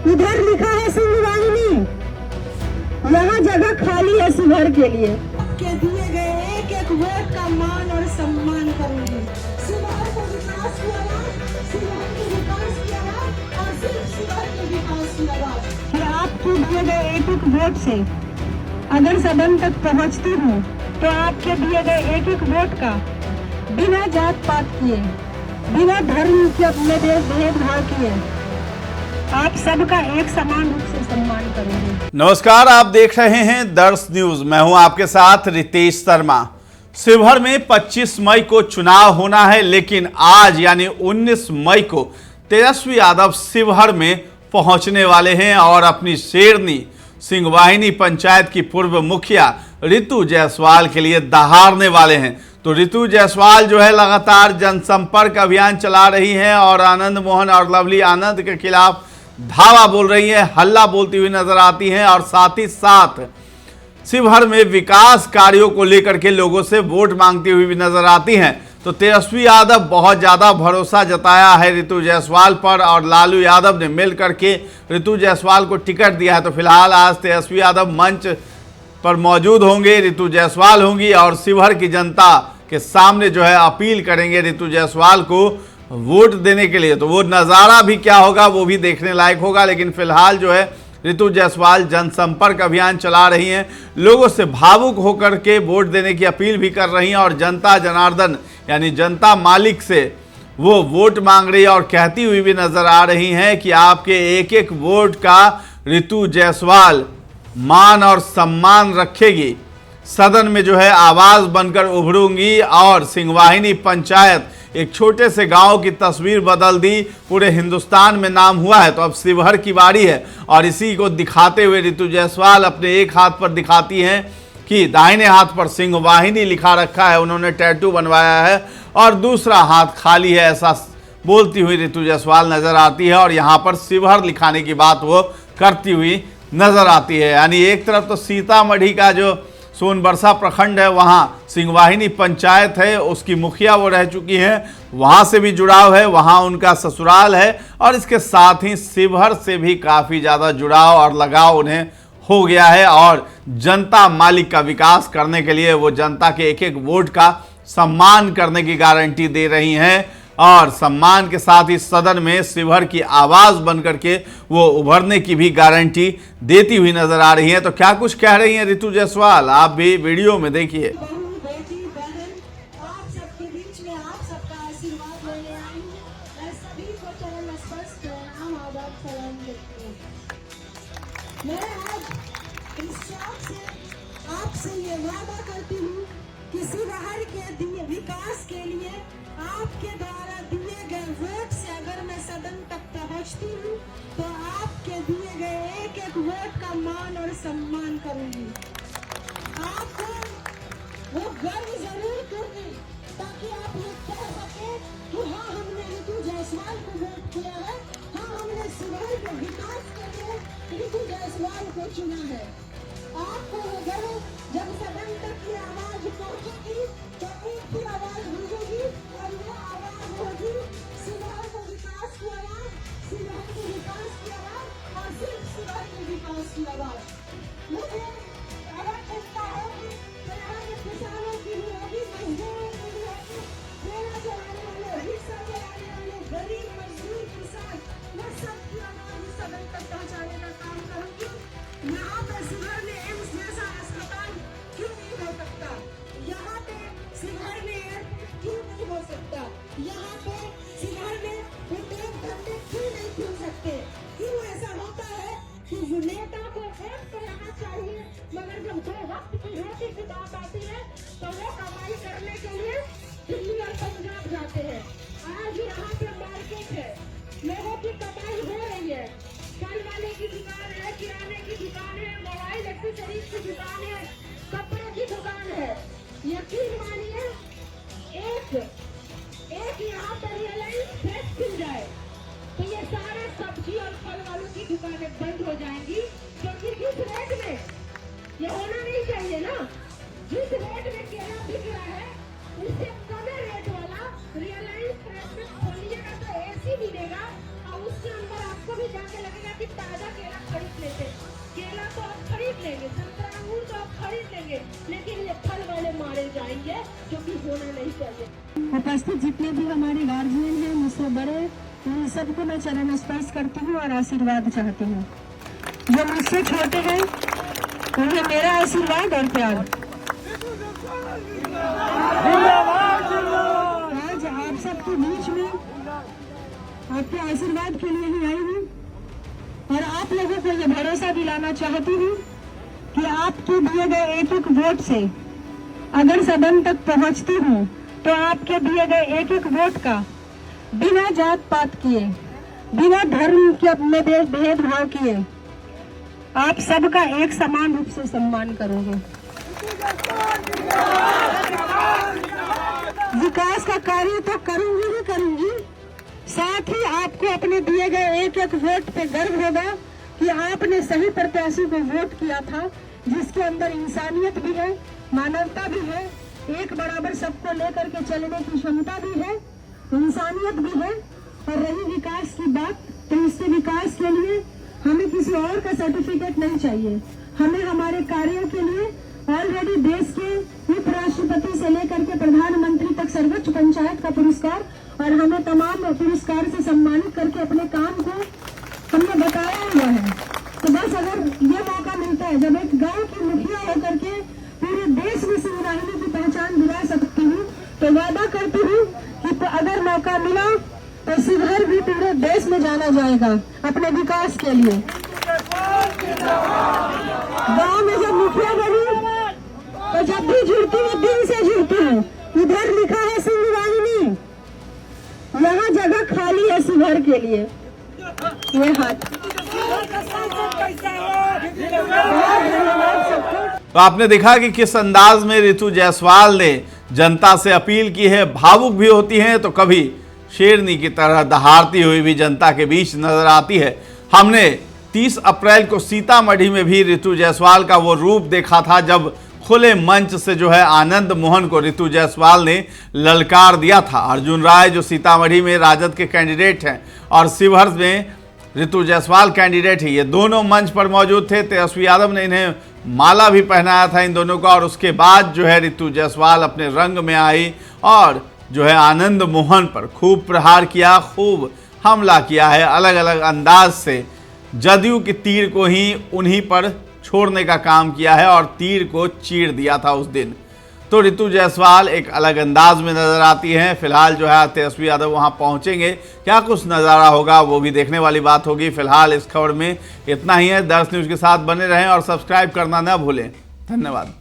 इधर लिखा है सिंहवाहिनी, यहाँ जगह खाली है शिवहर के लिए। के दिए गए एक एक वोट का मान और सम्मान करूंगी। शिवहर को विकास की आवाज, शिवहर के विकास की आवाज और सिर्फ शिवहर के विकास की आवाज। और आपके दिए गए एक एक वोट से अगर सदन तक पहुंचती हूँ तो आपके दिए गए एक एक वोट का बिना जात पात किए, बिना धर्म के अपने भेदभाव किए आप सबका एक समान रूप से सम्मान करेंगे। नमस्कार, आप देख रहे हैं दर्श न्यूज। मैं हूं आपके साथ रितेश शर्मा। शिवहर में 25 मई को चुनाव होना है, लेकिन आज यानी 19 मई को तेजस्वी यादव शिवहर में पहुंचने वाले हैं और अपनी शेरनी सिंहवाहिनी पंचायत की पूर्व मुखिया ऋतु जायसवाल के लिए दहाड़ने वाले हैं। तो ऋतु जायसवाल जो है लगातार जनसंपर्क अभियान चला रही हैं और आनंद मोहन और लवली आनंद के खिलाफ धावा बोल रही हैं, हल्ला बोलती हुई नजर आती हैं और साथ ही साथ शिवहर में विकास कार्यों को लेकर के लोगों से वोट मांगती हुई भी नजर आती हैं। तो तेजस्वी यादव बहुत ज़्यादा भरोसा जताया है ऋतु जायसवाल पर और लालू यादव ने मिल करके ऋतु जायसवाल को टिकट दिया है। तो फिलहाल आज तेजस्वी यादव मंच पर मौजूद होंगे, ऋतु जायसवाल होंगी और शिवहर की जनता के सामने जो है अपील करेंगे ऋतु जायसवाल को वोट देने के लिए। तो वो नज़ारा भी क्या होगा वो भी देखने लायक होगा। लेकिन फिलहाल जो है ऋतु जायसवाल जनसंपर्क अभियान चला रही हैं, लोगों से भावुक होकर के वोट देने की अपील भी कर रही हैं और जनता जनार्दन यानी जनता मालिक से वो वोट मांग रही है और कहती हुई भी नजर आ रही हैं कि आपके एक एक वोट का ऋतु जायसवाल मान और सम्मान रखेगी, सदन में जो है आवाज बनकर उभरूंगी और सिंहवाहिनी पंचायत एक छोटे से गांव की तस्वीर बदल दी, पूरे हिंदुस्तान में नाम हुआ है। तो अब शिवहर की बारी है और इसी को दिखाते हुए ऋतु जायसवाल अपने एक हाथ पर दिखाती हैं कि दाहिने हाथ पर सिंहवाहिनी लिखा रखा है, उन्होंने टैटू बनवाया है और दूसरा हाथ खाली है, ऐसा बोलती हुई ऋतु जायसवाल नजर आती है और यहाँ पर शिवहर लिखाने की बात वो करती हुई नजर आती है। यानी एक तरफ तो सीतामढ़ी का जो सोनबरसा प्रखंड है वहाँ सिंहवाहिनी पंचायत है, उसकी मुखिया वो रह चुकी हैं, वहाँ से भी जुड़ाव है, वहाँ उनका ससुराल है और इसके साथ ही शिवहर से भी काफ़ी ज़्यादा जुड़ाव और लगाव उन्हें हो गया है और जनता मालिक का विकास करने के लिए वो जनता के एक एक वोट का सम्मान करने की गारंटी दे रही हैं और सम्मान के साथ ही सदन में शिवहर की आवाज़ बनकर के वो उभरने की भी गारंटी देती हुई नजर आ रही है। तो क्या कुछ कह रही हैं ऋतु जायसवाल, आप भी वीडियो में देखिए। आपसे ये वादा करती हूँ कि शिवहर के विकास के लिए आपके द्वारा दिए गए वोट से अगर मैं सदन तक पहुँचती हूँ तो आपके दिए गए एक एक वोट का मान और सम्मान करूंगी। आपको वो गर्व जरूर दूंगी ताकि आप ये कह सके कि हाँ हमने ऋतु जायसवाल को वोट किया है, हाँ हमने शिवहर के विकास के लिए ऋतु जायसवाल को चुना है। आपको वो गर्व जब सदन तक की आवाज पहुंचेगी तो एक ही आवाज गूंजेगी और वो आवाज होगी शिवहर के विकास की आवाज, शिवहर के विकास की आवाज और सिर्फ शिवहर के विकास की आवाज। मुझे अगर चिंता होगी तो यहाँ के किसानों की भी होगी, मजदूरों की भी होगी, ठेला चलाने वाले, रिक्शा चलाने वाले, गरीब मजदूर किसान, मैं सबकी आवाज इस सदन तक पहुँचाने का काम करूंगी। यहाँ पे शिवहर में एम्स जैसा अस्पताल क्यों नहीं हो सकता, यहाँ पे शिवहर में एयरपोर्ट क्यों नहीं हो सकता, यहाँ पे शिवहर में उद्योग धंधे क्यों नहीं खुल सकते। क्यों ऐसा होता है कि नेता को वोट तो रहना चाहिए मगर जब दो वक्त की रोटी की बात आती है तो वो कमाई करने के लिए दिल्ली और पंजाब जाते हैं। आज यहाँ पे मार्केट है, लोगों की कमाई हो रही है, फल वाले की दुकान है, किराने की दुकान है, मोबाइल एक्सेसरीज की दुकान है, कपड़े की दुकान है। यकीन मानिए एक यहाँ पर रिलायंस फ्रेश खुल जाए तो ये सारे सब्जी और फल वालों की दुकानें बंद हो जाएंगी, क्योंकि जिस रेट में ये होना नहीं चाहिए ना, जिस रेट में केला बिक रहा है उससे कम रेट वाला रिलायंस फ्रेश में खोलिएगा तो ऐसी मिलेगा और उसके अंदर आपको भी जाके लगेगा कि ताजा लेंगे, संतरा अंगूर तो आप खरीद लेंगे, लेकिन ये फल वाले मारे जाएंगे, जो कि होना नहीं चाहिए। उपस्थित जितने भी हमारे गार्जियन हैं, मुझसे बड़े, उन सबको मैं चरण स्पर्श करती हूँ और आशीर्वाद चाहती हूँ। जो मुझसे छोटे हैं उन्हें मेरा आशीर्वाद और प्यार। आज आप सबके बीच में आपके आशीर्वाद के लिए ही आई हूँ और आप लोगों को ये भरोसा दिलाना चाहती हूँ कि आपके दिए गए एक एक वोट से अगर सदन तक पहुँचती हूँ तो आपके दिए गए एक एक वोट का बिना जात पात किए, बिना धर्म के में भेदभाव किए, आप सबका एक समान रूप से सम्मान करोगे। विकास का कार्य तो करूंगी ही करूंगी, साथ ही आपको अपने दिए गए एक एक वोट पे गर्व होगा कि आपने सही प्रत्याशी को वोट किया था, जिसके अंदर इंसानियत भी है, मानवता भी है, एक बराबर सबको लेकर के चलने की क्षमता भी है, इंसानियत भी है। और रही विकास की बात, तो इसके विकास के लिए हमें किसी और का सर्टिफिकेट नहीं चाहिए। हमें हमारे कार्यों के लिए ऑलरेडी देश के उपराष्ट्रपति से लेकर के प्रधानमंत्री तक सर्वोच्च पंचायत का पुरस्कार और हमें तमाम पुरस्कार से सम्मानित करके अपने काम को हमने बताया हुआ है। तो बस अगर ये मौका मिलता है, जब एक गांव की मुखिया होकर के पूरे देश में सिंगराहिनी की पहचान दिला सकती हूँ, तो वादा करती हूँ कि तो अगर मौका मिला तो शिवहर भी पूरे देश में जाना जाएगा अपने विकास के लिए। गांव में जब मुखिया बनी तो जब भी जुड़ती हूँ दिल से जुड़ती हूँ। इधर लिखा है सिंगराहिनी, यहाँ जगह खाली है शिवहर के लिए। ये हाथ तो आपने देखा कि किस अंदाज में रितु जायसवाल ने जनता से अपील की है। भावुक भी होती हैं तो कभी शेरनी की तरह दहाड़ती हुई भी जनता के बीच नजर आती है। हमने 30 अप्रैल को सीतामढ़ी में भी रितु जायसवाल का वो रूप देखा था, जब खुले मंच से जो है आनंद मोहन को रितु जायसवाल ने ललकार दिया था। अर्जुन राय जो सीतामढ़ी में राजद के कैंडिडेट हैं और शिवहर में रितु जायसवाल कैंडिडेट है, ये दोनों मंच पर मौजूद थे। तेजस्वी यादव ने इन्हें माला भी पहनाया था इन दोनों का, और उसके बाद जो है रितु जायसवाल अपने रंग में आई और जो है आनंद मोहन पर खूब प्रहार किया, खूब हमला किया है। अलग अलग अंदाज से जदयू के तीर को ही उन्हीं पर छोड़ने का काम किया है और तीर को चीर दिया था उस दिन। तो रितु जायसवाल एक अलग अंदाज में नजर आती हैं। फिलहाल जो है तेजस्वी यादव वहां पहुंचेंगे, क्या कुछ नज़ारा होगा वो भी देखने वाली बात होगी। फिलहाल इस खबर में इतना ही है। दर्श न्यूज़ के साथ बने रहें और सब्सक्राइब करना ना भूलें। धन्यवाद।